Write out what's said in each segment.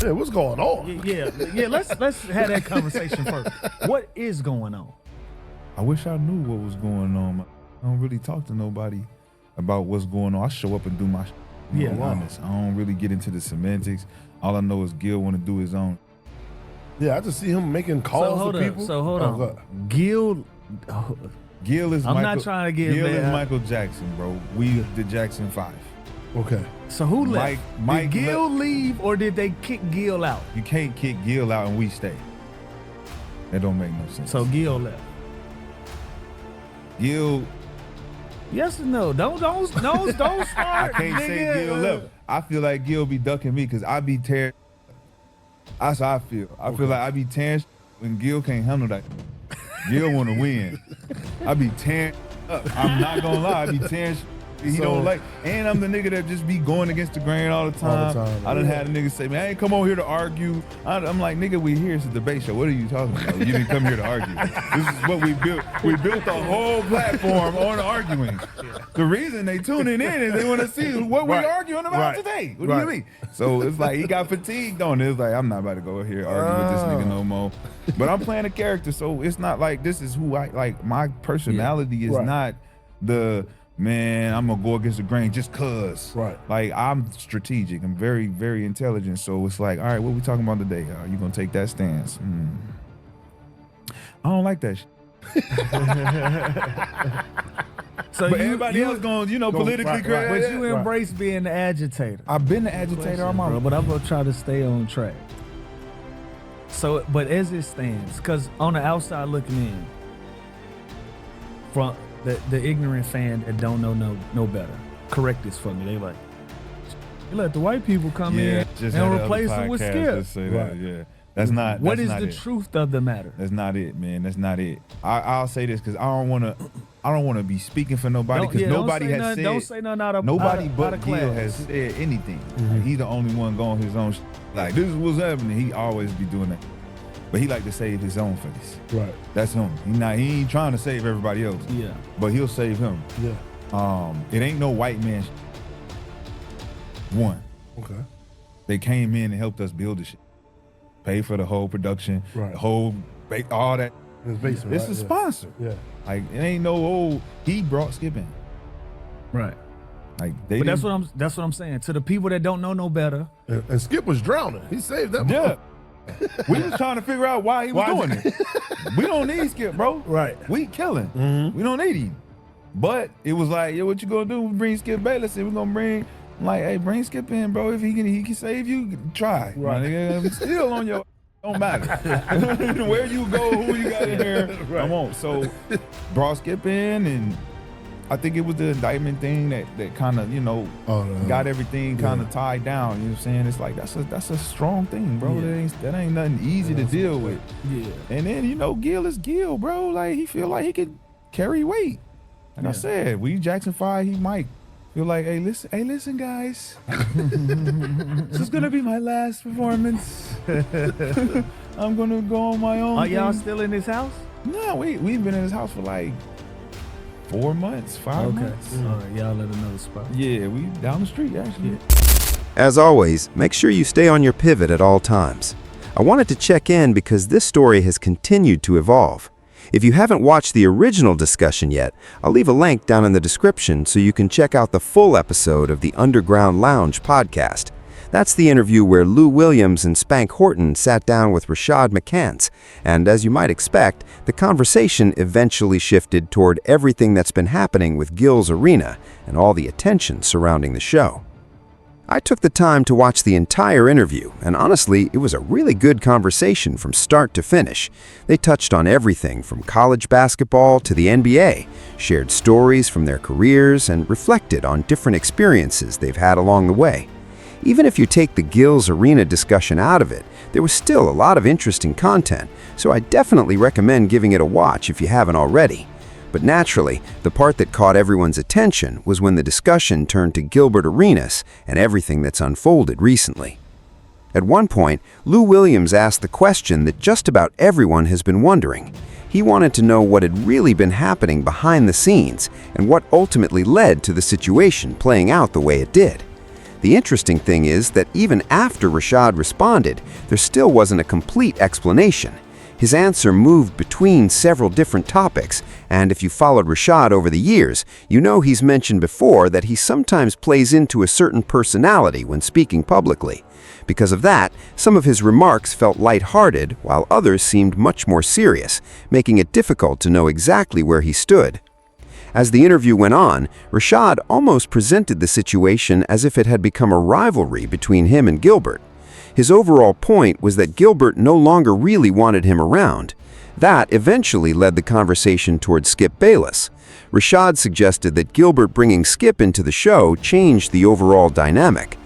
Yeah, what's going on? Yeah. Let's have that conversation first. What is going on? I wish I knew what was going on. I don't really talk to nobody about what's going on. I show up and do my Yeah, be honest. I don't really get into the semantics. All I know is Gil want to do his own. Yeah, I just see him making calls to people. So hold on. Gil is I'm Michael, not trying to get Gil mad. is Michael Jackson, bro. We the Jackson 5. Okay. So who left? Mike did Gil leave or did they kick Gil out? You can't kick Gil out and we stay. That don't make no sense. So Gil left. Gil, yes or no? Don't start. I can't say Gil left. I feel like Gil be ducking me because I be tearing. That's how I feel. I feel like I be tearing when Gil can't handle that. Gil want to win. I be tearing up. I'm not gonna lie. I be tearing. He don't like, and I'm the nigga that just be going against the grain all the time. I done had a nigga say, man, I ain't come on here to argue. I'm like, nigga, we here. It's a debate show. What are you talking about? You didn't come here to argue. This is what we built. We built the whole platform on arguing. The reason they tuning in is they want to see what we're arguing about today. What do you mean? So it's like he got fatigued on it. It's like, I'm not about to go here argue with this nigga no more. But I'm playing a character, so it's not like this is who I like. My personality is not the man, I'm gonna go against the grain just cause. Right. Like, I'm strategic. I'm very, very intelligent. So it's like, all right, what we talking about today? Are you gonna take that stance? I don't like that shit. So but everybody else going, politically correct. But you embrace being the agitator. I've been the agitator all my life. But I'm gonna try to stay on track. So, but as it stands, because on the outside looking in, from the ignorant fan that don't know no better, correct this for me. They like, you let the white people come in and replace them with Skip. Just say that, yeah. That's not. What is not the it. truth of the matter? That's not it, man. That's not it. I'll say this because I don't want to be speaking for nobody because nobody has said. Don't say nothing out of nobody but Gil has said anything. Like, he's the only one going his own. Like, this is what's happening. He always be doing that. But he like to save his own face. Right. That's him. He ain't trying to save everybody else. Yeah. But he'll save him. Yeah. It ain't no white man. One. Okay. They came in and helped us build the shit. Pay for the whole production. Right. The whole all that. His basement. It's a sponsor. Yeah. Like, it ain't no he brought Skip in. Right. Like but that's what I'm saying. To the people that don't know no better. And Skip was drowning. He saved that. Yeah. We was trying to figure out why he was doing it. We don't need Skip, bro. Right. We killing. We don't need him. But it was like, yo, what you gonna do? We bring Skip Bayless and we're gonna bring, like, hey, bring Skip in, bro. If he can save you, try. Right. Nigga, still on your don't matter. Where you go, who you got in here, I won't. So brought Skip in, and I think it was the indictment thing that kind of, got everything kind of tied down. You know what I'm saying? It's like, that's a strong thing, bro. Yeah. That ain't nothing easy to deal with. Yeah. And then, Gil is Gil, bro. Like, he feel like he could carry weight. Like I said, we Jackson 5, he might feel like, hey, listen, guys. This is gonna be my last performance. I'm gonna go on my own. Are y'all still in his house? No, we've been in his house for like 4 months, 5 months. All right, y'all at another spot. Yeah, we down the street, actually. As always, make sure you stay on your pivot at all times. I wanted to check in because this story has continued to evolve. If you haven't watched the original discussion yet, I'll leave a link down in the description so you can check out the full episode of the Underground Lounge podcast. That's the interview where Lou Williams and Spank Horton sat down with Rashad McCants, and as you might expect, the conversation eventually shifted toward everything that's been happening with Gil's Arena and all the attention surrounding the show. I took the time to watch the entire interview, and honestly, it was a really good conversation from start to finish. They touched on everything from college basketball to the NBA, shared stories from their careers, and reflected on different experiences they've had along the way. Even if you take the Gil's Arena discussion out of it, there was still a lot of interesting content, so I definitely recommend giving it a watch if you haven't already. But naturally, the part that caught everyone's attention was when the discussion turned to Gilbert Arenas and everything that's unfolded recently. At one point, Lou Williams asked the question that just about everyone has been wondering. He wanted to know what had really been happening behind the scenes and what ultimately led to the situation playing out the way it did. The interesting thing is that even after Rashad responded, there still wasn't a complete explanation. His answer moved between several different topics, and if you followed Rashad over the years, you know he's mentioned before that he sometimes plays into a certain personality when speaking publicly. Because of that, some of his remarks felt lighthearted, while others seemed much more serious, making it difficult to know exactly where he stood. As the interview went on, Rashad almost presented the situation as if it had become a rivalry between him and Gilbert. His overall point was that Gilbert no longer really wanted him around. That eventually led the conversation towards Skip Bayless. Rashad suggested that Gilbert bringing Skip into the show changed the overall dynamic.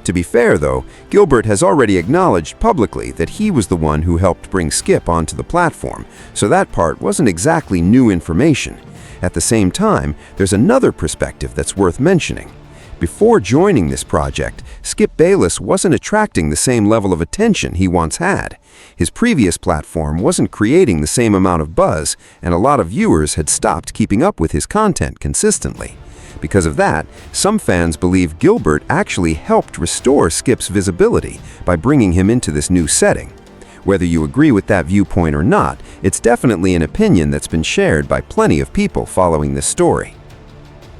To be fair, though, Gilbert has already acknowledged publicly that he was the one who helped bring Skip onto the platform, so that part wasn't exactly new information. At the same time, there's another perspective that's worth mentioning. Before joining this project, Skip Bayless wasn't attracting the same level of attention he once had. His previous platform wasn't creating the same amount of buzz, and a lot of viewers had stopped keeping up with his content consistently. Because of that, some fans believe Gilbert actually helped restore Skip's visibility by bringing him into this new setting. Whether you agree with that viewpoint or not, it's definitely an opinion that's been shared by plenty of people following this story.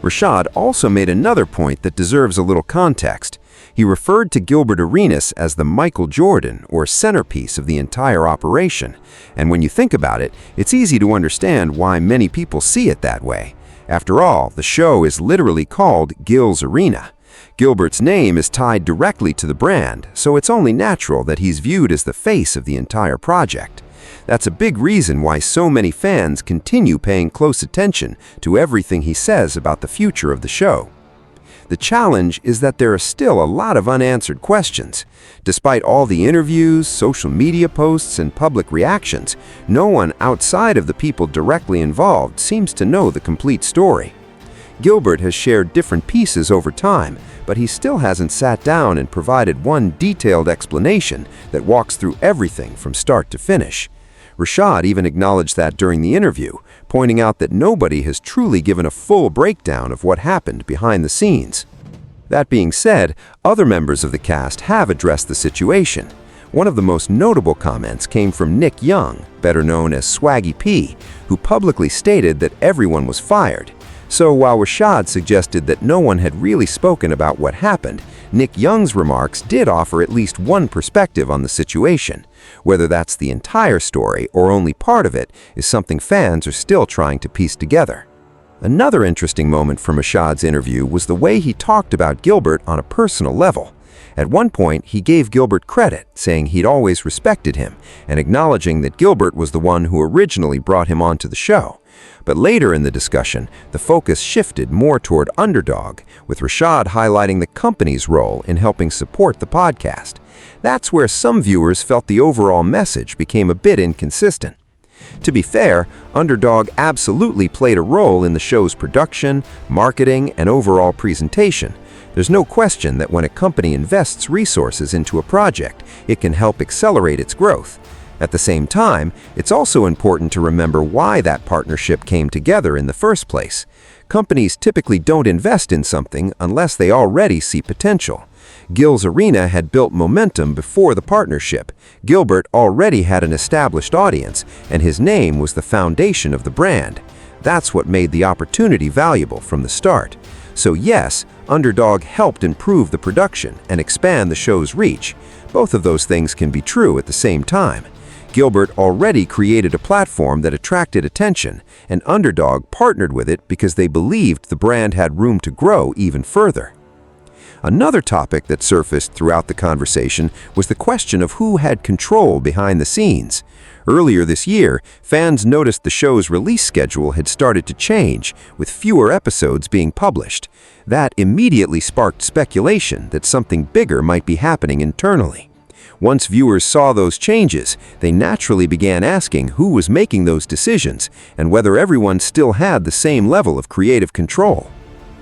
Rashad also made another point that deserves a little context. He referred to Gilbert Arenas as the Michael Jordan, or centerpiece of the entire operation. And when you think about it, it's easy to understand why many people see it that way. After all, the show is literally called Gil's Arena. Gilbert's name is tied directly to the brand, so it's only natural that he's viewed as the face of the entire project. That's a big reason why so many fans continue paying close attention to everything he says about the future of the show. The challenge is that there are still a lot of unanswered questions. Despite all the interviews, social media posts, and public reactions, no one outside of the people directly involved seems to know the complete story. Gilbert has shared different pieces over time, but he still hasn't sat down and provided one detailed explanation that walks through everything from start to finish. Rashad even acknowledged that during the interview, pointing out that nobody has truly given a full breakdown of what happened behind the scenes. That being said, other members of the cast have addressed the situation. One of the most notable comments came from Nick Young, better known as Swaggy P, who publicly stated that everyone was fired. So while Rashad suggested that no one had really spoken about what happened, Nick Young's remarks did offer at least one perspective on the situation. Whether that's the entire story or only part of it is something fans are still trying to piece together. Another interesting moment from Rashad's interview was the way he talked about Gilbert on a personal level. At one point, he gave Gilbert credit, saying he'd always respected him, and acknowledging that Gilbert was the one who originally brought him onto the show. But later in the discussion, the focus shifted more toward Underdog, with Rashad highlighting the company's role in helping support the podcast. That's where some viewers felt the overall message became a bit inconsistent. To be fair, Underdog absolutely played a role in the show's production, marketing, and overall presentation. There's no question that when a company invests resources into a project, it can help accelerate its growth. At the same time, it's also important to remember why that partnership came together in the first place. Companies typically don't invest in something unless they already see potential. Gil's Arena had built momentum before the partnership. Gilbert already had an established audience, and his name was the foundation of the brand. That's what made the opportunity valuable from the start. So yes, Underdog helped improve the production and expand the show's reach. Both of those things can be true at the same time. Gilbert already created a platform that attracted attention, and Underdog partnered with it because they believed the brand had room to grow even further. Another topic that surfaced throughout the conversation was the question of who had control behind the scenes. Earlier this year, fans noticed the show's release schedule had started to change, with fewer episodes being published. That immediately sparked speculation that something bigger might be happening internally. Once viewers saw those changes, they naturally began asking who was making those decisions and whether everyone still had the same level of creative control.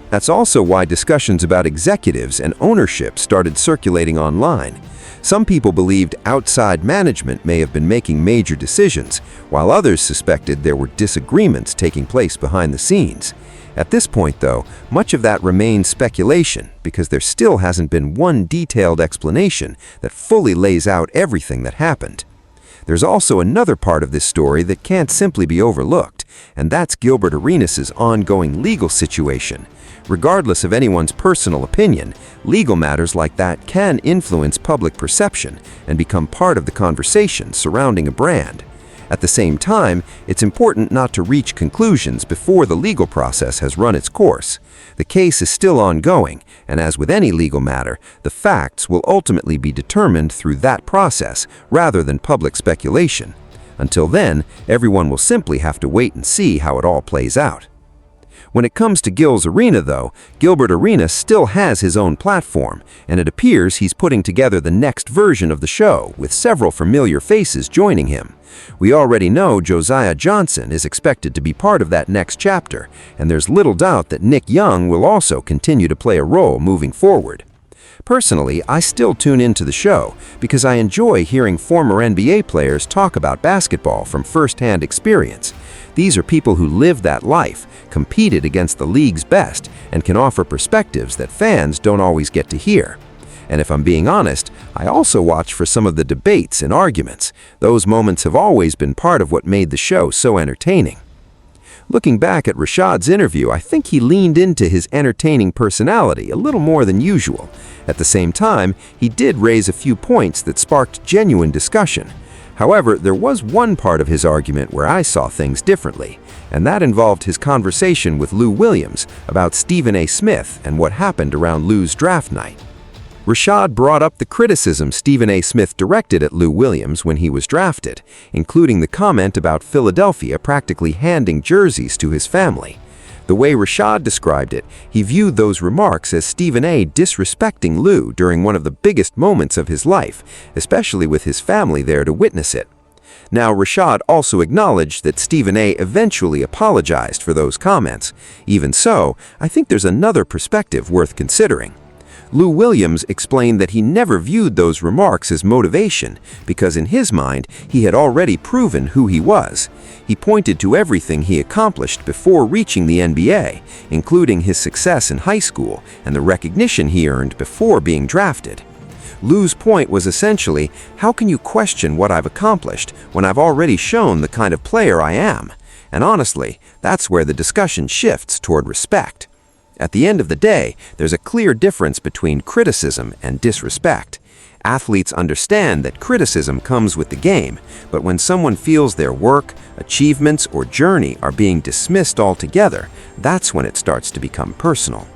That's also why discussions about executives and ownership started circulating online. Some people believed outside management may have been making major decisions, while others suspected there were disagreements taking place behind the scenes. At this point, though, much of that remains speculation because there still hasn't been one detailed explanation that fully lays out everything that happened. There's also another part of this story that can't simply be overlooked, and that's Gilbert Arenas' ongoing legal situation. Regardless of anyone's personal opinion, legal matters like that can influence public perception and become part of the conversation surrounding a brand. At the same time, it's important not to reach conclusions before the legal process has run its course. The case is still ongoing, and as with any legal matter, the facts will ultimately be determined through that process rather than public speculation. Until then, everyone will simply have to wait and see how it all plays out. When it comes to Gil's arena, though, Gilbert Arenas still has his own platform, and it appears he's putting together the next version of the show, with several familiar faces joining him. We already know Josiah Johnson is expected to be part of that next chapter, and there's little doubt that Nick Young will also continue to play a role moving forward. Personally, I still tune into the show because I enjoy hearing former NBA players talk about basketball from first-hand experience. These are people who lived that life, competed against the league's best, and can offer perspectives that fans don't always get to hear. And if I'm being honest, I also watch for some of the debates and arguments. Those moments have always been part of what made the show so entertaining. Looking back at Rashad's interview, I think he leaned into his entertaining personality a little more than usual. At the same time, he did raise a few points that sparked genuine discussion. However, there was one part of his argument where I saw things differently, and that involved his conversation with Lou Williams about Stephen A. Smith and what happened around Lou's draft night. Rashad brought up the criticism Stephen A. Smith directed at Lou Williams when he was drafted, including the comment about Philadelphia practically handing jerseys to his family. The way Rashad described it, he viewed those remarks as Stephen A. disrespecting Lou during one of the biggest moments of his life, especially with his family there to witness it. Now, Rashad also acknowledged that Stephen A. eventually apologized for those comments. Even so, I think there's another perspective worth considering. Lou Williams explained that he never viewed those remarks as motivation because in his mind, he had already proven who he was. He pointed to everything he accomplished before reaching the NBA, including his success in high school and the recognition he earned before being drafted. Lou's point was essentially, how can you question what I've accomplished when I've already shown the kind of player I am? And honestly, that's where the discussion shifts toward respect. At the end of the day, there's a clear difference between criticism and disrespect. Athletes understand that criticism comes with the game, but when someone feels their work, achievements, or journey are being dismissed altogether, that's when it starts to become personal.